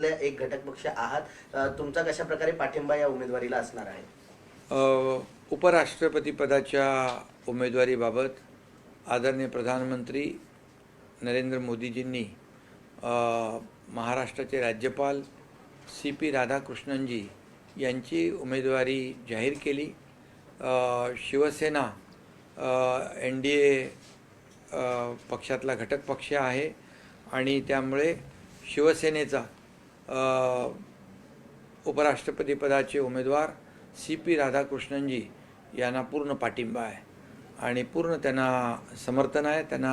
एक घटक पक्ष आहात. तुमचा कशा प्रकारे पाठिंबा या उमेदवारीला असणार आहे? उपराष्ट्रपती पदाच्या उमेदवारीबाबत आदरणीय प्रधानमंत्री नरेंद्र मोदीजींनी महाराष्ट्राचे राज्यपाल CP राधाकृष्णनजी यांची उमेदवारी जाहीर केली. शिवसेना NDA पक्षातला घटक पक्ष आहे आणि त्यामुळे शिवसेनेचा उपराष्ट्रपती पदाचे उमेदवार CP राधाकृष्णनजी यांना पूर्ण पाठिंबा आहे आणि पूर्ण त्यांना समर्थन आहे. त्यांना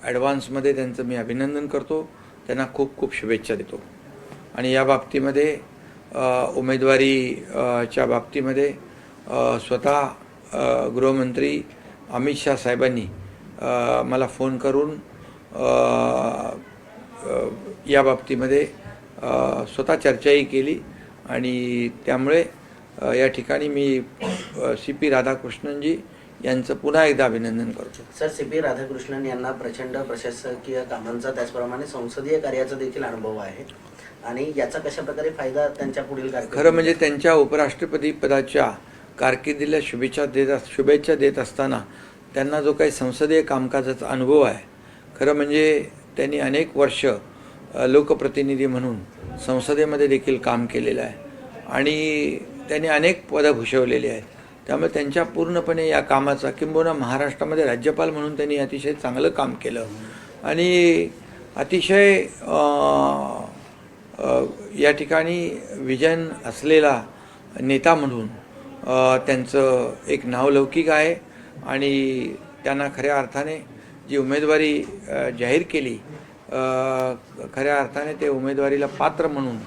ॲडव्हान्समध्ये त्यांचं मी अभिनंदन करतो. त्यांना खूप खूप शुभेच्छा देतो. आणि या बाबतीमध्ये उमेदवारीच्या बाबतीमध्ये स्वतः गृहमंत्री अमित शाह साहेबांनी मला फोन करून या बाबतीमध्ये स्वतः चर्चाही केली आणि त्यामुळे या ठिकाणी मी CP राधाकृष्णनजी यांचं पुन्हा एकदा अभिनंदन करतो. सर, CP राधाकृष्णन यांना प्रचंड प्रशासकीय कामांचा त्याचप्रमाणे संसदीय कार्याचा देखील अनुभव आहे आणि याचा कशा प्रकारे फायदा त्यांच्या पुढील कारकिर्दीत? खरं म्हणजे त्यांच्या उपराष्ट्रपती पदाच्या कारकिर्दीला शुभेच्छा देत असताना त्यांना जो काही संसदीय कामकाजाचा अनुभव आहे, खरं म्हणजे त्यांनी अनेक वर्ष लोकप्रतिनिधी म्हणून संसदेमध्ये देखील काम केलेलं आहे आणि त्यांनी अनेक पदं भूषवलेली आहेत. त्यामुळे त्यांच्या पूर्णपणे या कामाचा, किंबहुना महाराष्ट्रामध्ये राज्यपाल म्हणून त्यांनी अतिशय चांगलं काम केलं आणि अतिशय या ठिकाणी विजन असलेला नेता म्हणून त्यांचं एक नावलौकिक आहे आणि त्यांना खऱ्या अर्थाने जी उमेदवारी जाहीर केली, खऱ्या अर्थाने ते उमेदवारीला पात्र म्हणून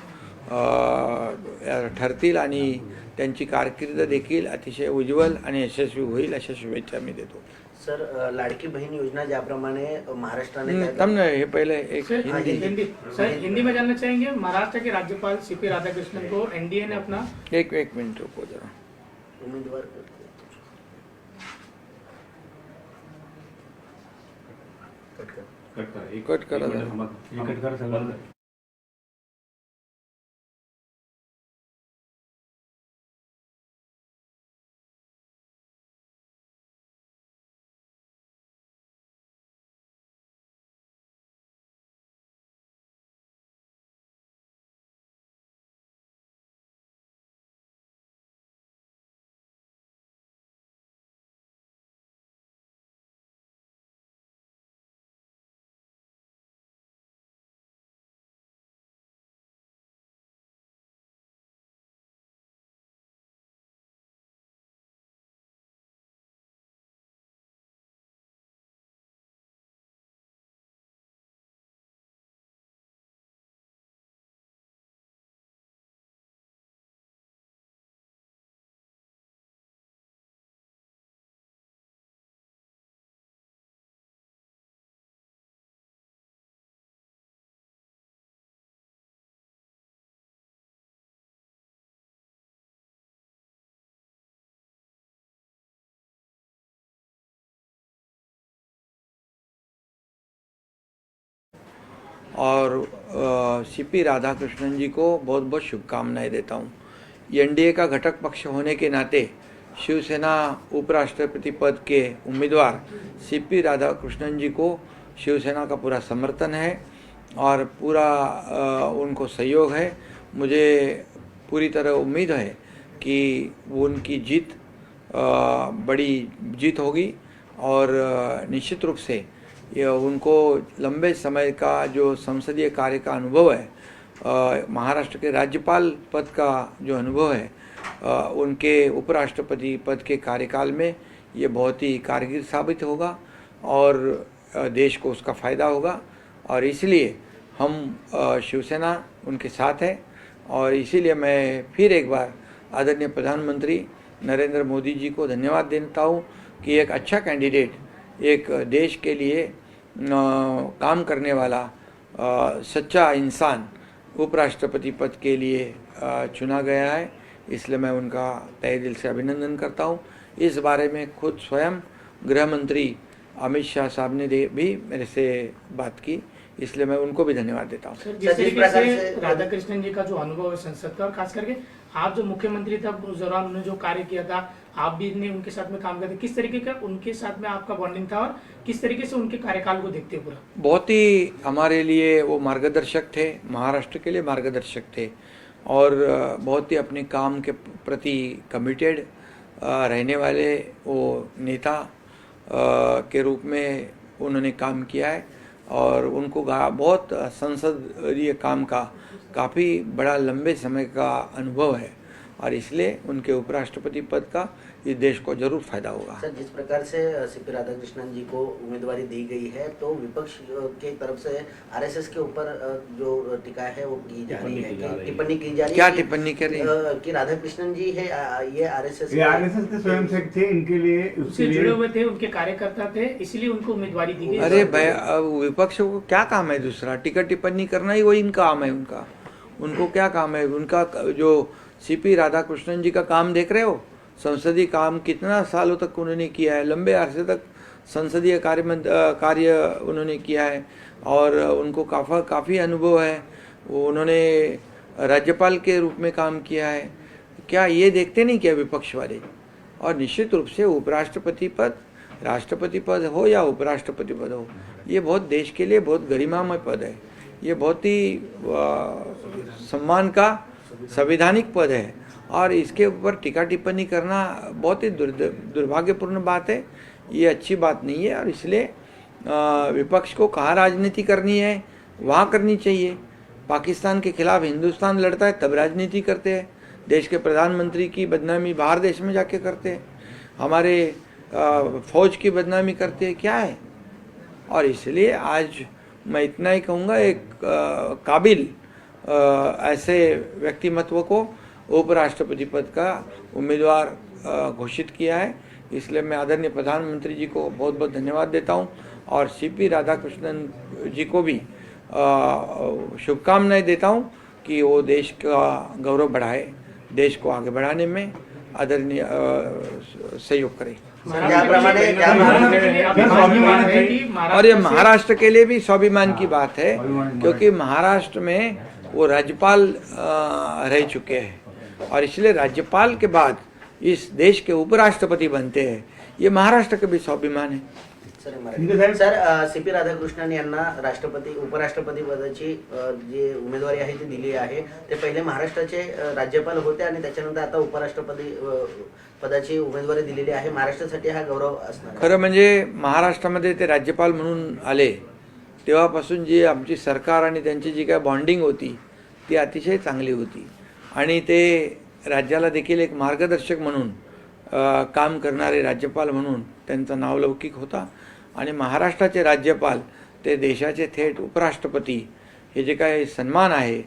ठरतील आणि त्यांची कारकीर्द देखील अतिशय उज्ज्वल आणि यशस्वी होईल अशा शुभेच्छा मी देतो. सर, लाडकी बहीण योजना ज्याप्रमाणे महाराष्ट्राने तब न ये पहले एक हिंदी में जानना चाहेंगे. महाराष्ट्र के राज्यपाल CP राधाकृष्णन को NDA ने अपना एक मिनट रुको जरा. उमेदवार कट करा. और CP राधाकृष्णन जी को बहुत बहुत शुभकामनाएं देता हूँ. NDA का घटक पक्ष होने के नाते शिवसेना उपराष्ट्रपति पद के उम्मीदवार CP राधाकृष्णन जी को शिवसेना का पूरा समर्थन है और पूरा उनको सहयोग है. मुझे पूरी तरह उम्मीद है कि उनकी जीत बड़ी जीत होगी और निश्चित रूप से ये उनको लंबे समय का जो संसदीय कार्य का अनुभव है, महाराष्ट्र के राज्यपाल पद का जो अनुभव है, उनके उपराष्ट्रपति पद के कार्यकाल में ये बहुत ही कारगर साबित होगा और देश को उसका फ़ायदा होगा. और इसलिए हम शिवसेना उनके साथ है और इसीलिए मैं फिर एक बार आदरणीय प्रधानमंत्री नरेंद्र मोदी जी को धन्यवाद देता हूँ कि एक अच्छा कैंडिडेट, एक देश के लिए काम करने वाला सच्चा इंसान उपराष्ट्रपति पद के लिए चुना गया है. इसलिए मैं उनका तहे दिल से अभिनंदन करता हूँ. इस बारे में खुद स्वयं गृह मंत्री अमित शाह साहब ने भी मेरे से बात की इसलिए मैं उनको भी धन्यवाद देता हूँ। सर, सर, जिस जिस तरीके प्रकार से से राधाकृष्णन जी का जो अनुभव है संसद का, और खास करके आप जो मुख्यमंत्री था उस दौरान उन्होंने जो कार्य किया था, आप भी ने उनके साथ में काम किया था, किस तरीके का उनके साथ में आपका बॉन्डिंग था और किस तरीके से उनके कार्यकाल को देखते हो पूरा? बहुत ही हमारे लिए वो मार्गदर्शक थे, महाराष्ट्र के लिए मार्गदर्शक थे, और बहुत ही अपने काम के प्रति कमिटेड रहने वाले वो नेता के रूप में उन्होंने काम किया है। और उनको बहुत संसदीय काम का काफ़ी बड़ा लंबे समय का अनुभव है, और इसलिए उनके उपराष्ट्रपति पद का इस देश को जरूर फायदा होगा। सर, जिस प्रकार से सीपी राधाकृष्णन जी को उम्मीदवारी दी गई है, तो विपक्ष की तरफ से आरएसएस के ऊपर जो टीका है वो की जा रही है, टिप्पणी की जा रही है। क्या टिप्पणी कर रही है? कि राधाकृष्णन जी है ये आरएसएस के स्वयंसेवक थे, इनके लिए उससे जुड़े हुए थे, उनके कार्यकर्ता थे, इसलिए उनको उम्मीदवारी दी गई। अरे भाई, विपक्ष को क्या काम है दूसरा? टिकट टिप्पणी करना ही वही इनका काम है। उनको क्या काम है? उनका जो सीपी राधाकृष्णन जी का काम देख रहे हो, संसदीय काम कितना सालों तक उन्होंने किया है, लंबे अरसे तक संसदीय कार्य उन्होंने किया है, और उनको काफ़ी अनुभव है। वो उन्होंने राज्यपाल के रूप में काम किया है। क्या ये देखते नहीं क्या विपक्ष वाले? और निश्चित रूप से उपराष्ट्रपति पद, राष्ट्रपति पद हो या उपराष्ट्रपति पद हो, ये बहुत देश के लिए बहुत गरिमामय पद है। ये बहुत ही सम्मान का संवैधानिक पद है, और इसके ऊपर टीका टिप्पणी करना बहुत ही दुर्भाग्यपूर्ण बात है। ये अच्छी बात नहीं है, और इसलिए विपक्ष को कहाँ राजनीति करनी है वहाँ करनी चाहिए। पाकिस्तान के खिलाफ हिंदुस्तान लड़ता है तब राजनीति करते हैं, देश के प्रधानमंत्री की बदनामी बाहर देश में जाके करते हैं, हमारे फौज की बदनामी करते हैं, क्या है? और इसलिए आज मैं इतना ही कहूँगा, एक काबिल ऐसे व्यक्तिमत्व को उपराष्ट्रपति पद का उम्मीदवार घोषित किया है। इसलिए मैं आदरणीय प्रधानमंत्री जी को बहुत बहुत धन्यवाद देता हूं, और सीपी राधाकृष्णन जी को भी शुभकामनाएं देता हूं कि वो देश का गौरव बढ़ाए, देश को आगे बढ़ाने में आदरणीय सहयोग करें। और ये महाराष्ट्र के लिए भी स्वाभिमान की बात है, क्योंकि महाराष्ट्र में वो राज्यपाल रह चुके हैं, और इसलिए राज्यपाल के बाद इस देश के उपराष्ट्रपती बनते हैं, ये महाराष्ट्र का भी स्वाभिमान है। सर, सीपी राधाकृष्णन यांना उपराष्ट्रपती पदाची जी उमेदवारी आहे ती दिली आहे, ते पहिले महाराष्ट्राचे राज्यपाल होते आणि त्याच्यानंतर आता उपराष्ट्रपती पदाची उमेदवारी दिलेली आहे। महाराष्ट्रासाठी हा गौरव असणार। खरं म्हणजे महाराष्ट्रामध्ये ते राज्यपाल म्हणून आले तेव्हापासून जी आमची सरकार आणि त्यांची जी काय बॉन्डिंग होती ती अतिशय चांगली होती, आणि ते राज्याला देखील एक मार्गदर्शक म्हणून काम करणारे राज्यपाल म्हणून त्यांचा नावलौकिक होता। आणि महाराष्ट्राचे राज्यपाल ते देशाचे थेट उपराष्ट्रपती हे जे काही सन्मान आहे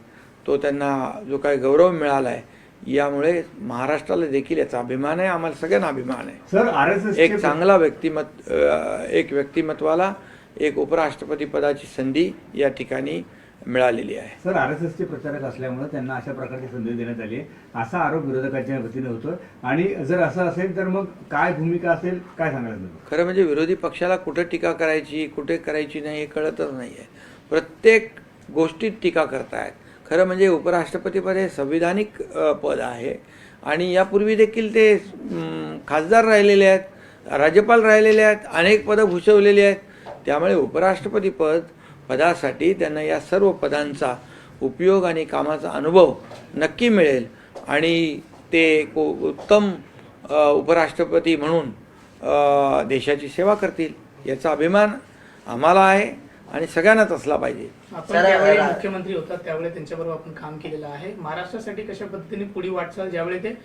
तो त्यांना जो काही गौरव मिळाला आहे, यामुळे महाराष्ट्राला देखील याचा अभिमान आहे, आम्हाला सगळ्यांना अभिमान आहे। सर, आरएसएस एक चांगला व्यक्तिमत्वाला एक उपराष्ट्रपती पदाची संधी या ठिकाणी मिळालेली आहे। सर, आरएसएसचे प्रचारक असल्यामुळे त्यांना अशा प्रकारची संधी देण्यात आली असा आरोप विरोधकांच्या वतीने होतो, आणि जर असं असेल तर मग काय भूमिका असेल, काय सांगायला? खरं म्हणजे विरोधी पक्षाला कुठे टीका करायची कुठे करायची नाही हे कळतच नाही आहे, प्रत्येक गोष्टीत टीका करतायत। खरं म्हणजे उपराष्ट्रपती पद हे संविधानिक पद आहे, आणि यापूर्वी देखील ते खासदार राहिलेले आहेत, राज्यपाल राहिलेले आहेत, अनेक पदं भूषवलेली आहेत, त्यामुळे उपराष्ट्रपती पदासाठी त्यांना या सर्व पदांचा उपयोग आणि कामाचा अनुभव नक्की मिळेल, आणि ते उत्तम उपराष्ट्रपती म्हणून देशाची सेवा करतील, याचा अभिमान आम्हाला आहे आणि सगळ्यांनाच असला पाहिजे। आपण ज्यावेळी मुख्यमंत्री होतात त्यावेळी त्यांच्याबरोबर आपण काम केलेलं आहे। महाराष्ट्रासाठी कशा पद्धतीने पुढे वाटचाल, ज्यावेळी ते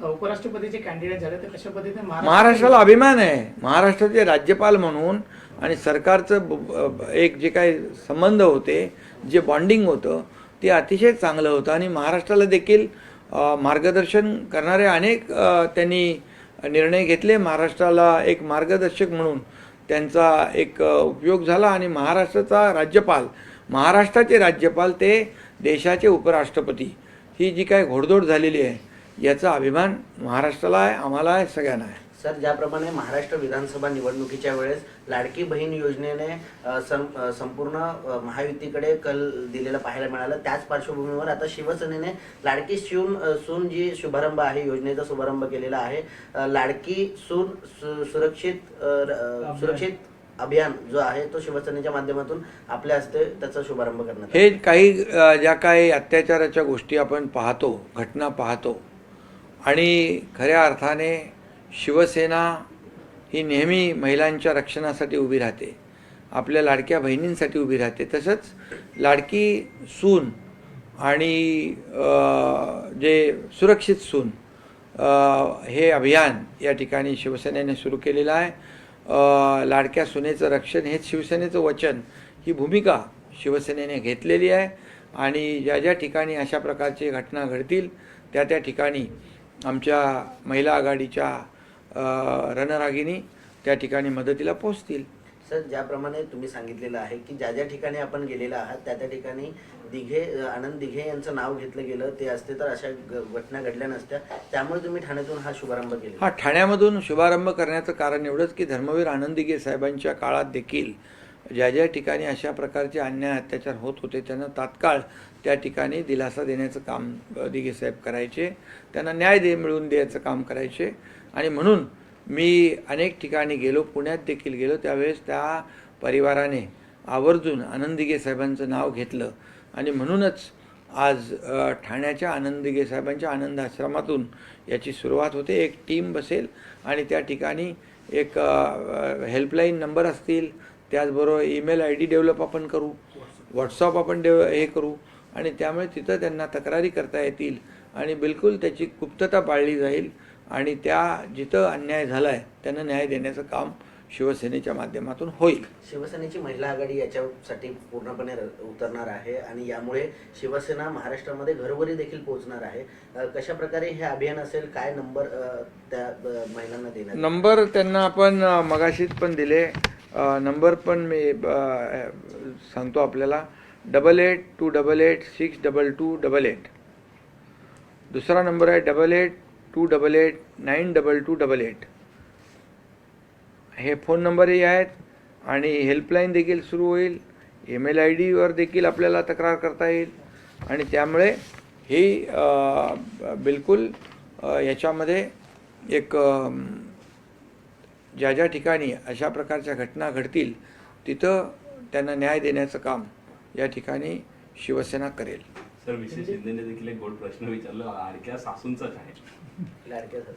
उपराष्ट्रपतीचे कॅन्डिडेट झाले तर कशा पद्धतीने महाराष्ट्राला अभिमान आहे, महाराष्ट्राचे राज्यपाल म्हणून आणि सरकारचं एक जे काही संबंध होते, जे बॉन्डिंग होतं ते अतिशय चांगलं होतं, आणि महाराष्ट्राला देखील मार्गदर्शन करणारे अनेक त्यांनी निर्णय घेतले। महाराष्ट्राला एक मार्गदर्शक म्हणून त्यांचा एक उपयोग झाला, आणि महाराष्ट्राचे राज्यपाल ते देशाचे उपराष्ट्रपती ही जी काही घोडदौड झालेली आहे याचा अभिमान महाराष्ट्राला आहे, आम्हाला आहे, सगळ्यांना आहे। सर, ज्याप्रमाणे महाराष्ट्र विधानसभा निवडणुकीच्या वेळेस लाडकी बहीण योजनेने संपूर्ण महायुतीकडे कल दिलेला पाहायला मिळालं, त्याच पार्श्वभूमीवर आता शिवसेनेने लाडकी सून जी शुभारंभ आहे, योजनेचा शुभारंभ केलेला आहे. लाडकी सून सुरक्षित अभियान जो आहे तो शिवसेनेच्या माध्यमातून आपल्या हस्ते त्याचा शुभारंभ करण्यात हे काही ज्या काही अत्याचाराच्या गोष्टी आपण पाहतो, घटना पाहतो, आणि खऱ्या अर्थाने शिवसेना ही नेहमी महिलांच्या रक्षणासाठी उभी राहते, आपल्या लाडक्या बहिणींसाठी उभी राहते. तसंच लाडकी सून आणि जे सुरक्षित सून हे अभियान या ठिकाणी शिवसेनेने सुरू केलेलं आहे. लाडक्या सुनेचं रक्षण हेच शिवसेनेचं वचन, ही भूमिका शिवसेनेने घेतलेली आहे. आणि ज्या ज्या ठिकाणी अशा प्रकारची घटना घडतील त्या त्या ठिकाणी आमच्या महिला आघाडीच्या रणरागिणी त्या ठिकाणी मदतीला पोहोचतील. सर, ज्याप्रमाणे तुम्ही सांगितलेलं आहे की ज्या ज्या ठिकाणी आपण गेलेला आहात त्या त्या ठिकाणी आनंद दिघे यांचं नाव घेतलं गेलं, ते असते तर अशा घटना घडल्या नसत्या, त्यामुळे तुम्ही ठाण्यातून हा शुभारंभ केला. हा, ठाण्यामधून शुभारंभ करण्याचं कारण एवढंच की धर्मवीर आनंद दिघे साहेबांच्या काळात देखील ज्या ज्या ठिकाणी अशा प्रकारचे अन्याय अत्याचार होत होते त्यांना तात्काळ त्या ठिकाणी दिलासा देण्याचं काम दिघे साहेब करायचे, त्यांना न्याय मिळवून द्यायचं काम करायचे. आणि म्हणून मी अनेक ठिकाणी गेलो, पुण्यात देखील गेलो, त्यावेळेस त्या परिवाराने आवर्जून आनंद दिघे साहेबांचं नाव घेतलं. आणि म्हणूनच आज ठाण्याच्या आनंद दिघे साहेबांच्या आनंद आश्रमातून याची सुरुवात होते. एक टीम बसेल आणि त्या ठिकाणी एक हेल्पलाईन नंबर असतील, त्याचबरोबर ईमेल ID डेव्हलप आपण करू, व्हॉट्सअप आपण हे करू, आणि त्यामुळे तिथं त्यांना तक्रारी करता येतील आणि बिलकुल त्याची गुप्तता पाळली जाईल. आणि त्या जिथं अन्याय झाला आहे त्यांना न्याय देण्याचं काम शिवसेनेच्या माध्यमातून होईल. शिवसेनेची महिला आघाडी याच्यासाठी पूर्णपणे उतरणार आहे आणि यामुळे शिवसेना महाराष्ट्रामध्ये घरोघरी देखील पोहोचणार आहे. कशा प्रकारे हे अभियान असेल, काय नंबर त्या महिलांना देणार? नंबर त्यांना आपण मगाशीच पण दिले, नंबर पण मी सांगतो आपल्याला, 8828862288. दुसरा नंबर आहे 8828892288. हे फोन नंबरही आहेत आणि हेल्पलाईन देखील सुरू होईल. ईमेल ID देखील आपल्याला तक्रार करता येईल. आणि त्यामुळे ही बिलकुल याच्यामध्ये एक ज्या ज्या ठिकाणी अशा प्रकारच्या घटना घडतील तिथं त्यांना न्याय देण्याचं काम या ठिकाणी शिवसेना करेल. सर, विशेष शिंदेने देखील एक गोड प्रश्न विचारला, लाडक्या सासूंचं काय?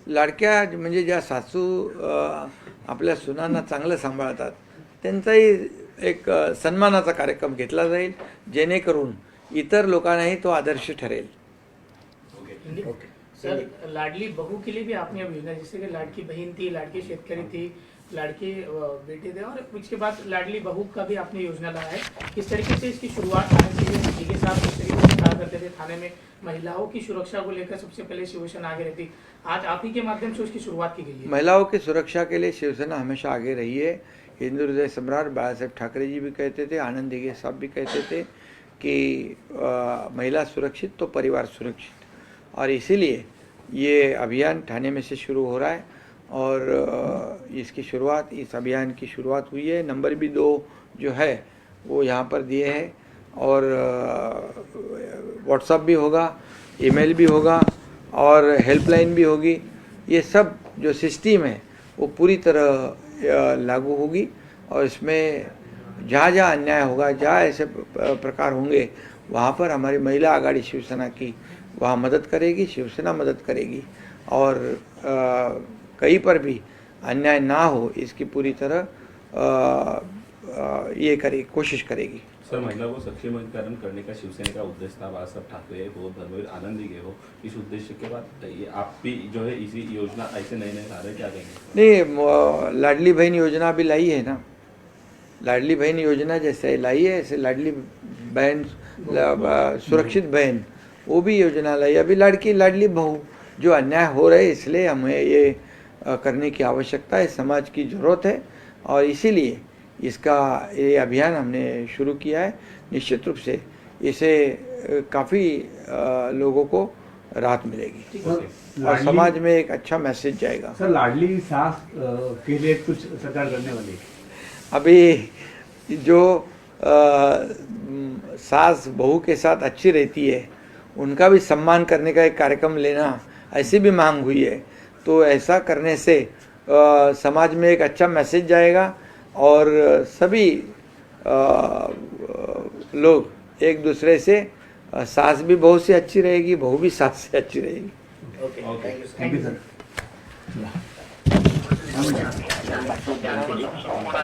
लाडक्या म्हणजे ज्या सासू आपल्या सुनांना चांगलं सांभाळतात त्यांचाही एक सन्मानाचा कार्यक्रम घेतला जाईल, जेणेकरून इतर लोकांनाही तो आदर्श ठरेल. सर, लाडली बहू के लिए भी आपने अब योजना, जैसे कि लाडकी बहन थी, लाडकी शेतकरी थी, लाडके बेटे थे, और उसके बाद लाडली बहू का भी आपने योजना लाया है. किस तरीके से इसकी शुरुआत आने के लिए दिघे साहब किस तरीके से कहा करते थे थाने में महिलाओं की सुरक्षा को लेकर सबसे पहले शिवसेना आगे रहती, आज आप ही के माध्यम से उसकी शुरुआत की गई है. महिलाओं की सुरक्षा के लिए शिवसेना हमेशा आगे रही है. हिंदू हृदय सम्राट बाला साहेब ठाकरे जी भी कहते थे, आनंद दिघे साहब भी कहते थे कि महिला सुरक्षित तो परिवार सुरक्षित, और इसीलिए ये अभियान थाने में से शुरू हो रहा है. और इसकी शुरुआत, इस अभियान की शुरुआत हुई है. नंबर भी 2 जो है वो यहाँ पर दिए हैं, और व्हाट्सएप भी होगा, ईमेल भी होगा और हेल्पलाइन भी होगी. ये सब जो सिस्टम है वो पूरी तरह लागू होगी, और इसमें जहाँ जहाँ अन्याय होगा, जहाँ ऐसे प्रकार होंगे, वहाँ पर हमारी महिला आघाड़ी शिवसेना की वहाँ मदद करेगी, शिवसेना मदद करेगी. और कहीं पर भी अन्याय ना हो इसकी पूरी तरह ये करेगी, कोशिश करेगी. सर, महिला को सक्षमीकरण करने का शिवसेना का उद्देश्य था, बाला साहब ठाकरे हो, धर्मवीर आनंद दिघे हो, इस उद्देश्य के बाद ये आप भी जो है इसी योजना ऐसे नए नए ला रहे, क्या कहेंगे? नहीं, लाडली बहन योजना भी लाई है ना. लाडली बहन योजना जैसे लाई है, ऐसे लाडली बहन सुरक्षित बहन वो भी योजना लाई. अभी लाडली बहू जो अन्याय हो रहे, इसलिए हमें ये करने की आवश्यकता है, समाज की ज़रूरत है, और इसीलिए इसका ये अभियान हमने शुरू किया है. निश्चित रूप से इसे काफ़ी लोगों को राहत मिलेगी सर, और लाडली- समाज में एक अच्छा मैसेज जाएगा। सर लाडली सास के लिए कुछ सरकार करने वाली है? अभी जो सास बहू के साथ अच्छी रहती है उनका भी सम्मान करने का एक कार्यक्रम लेना ऐसी भी मांग हुई है, तो ऐसा करने से समाज में एक अच्छा मैसेज जाएगा और सभी लोग एक दूसरे से सास भी बहू से अच्छी रहेगी, बहू भी सास से अच्छी रहेगी। Okay thank you sir thank you sir.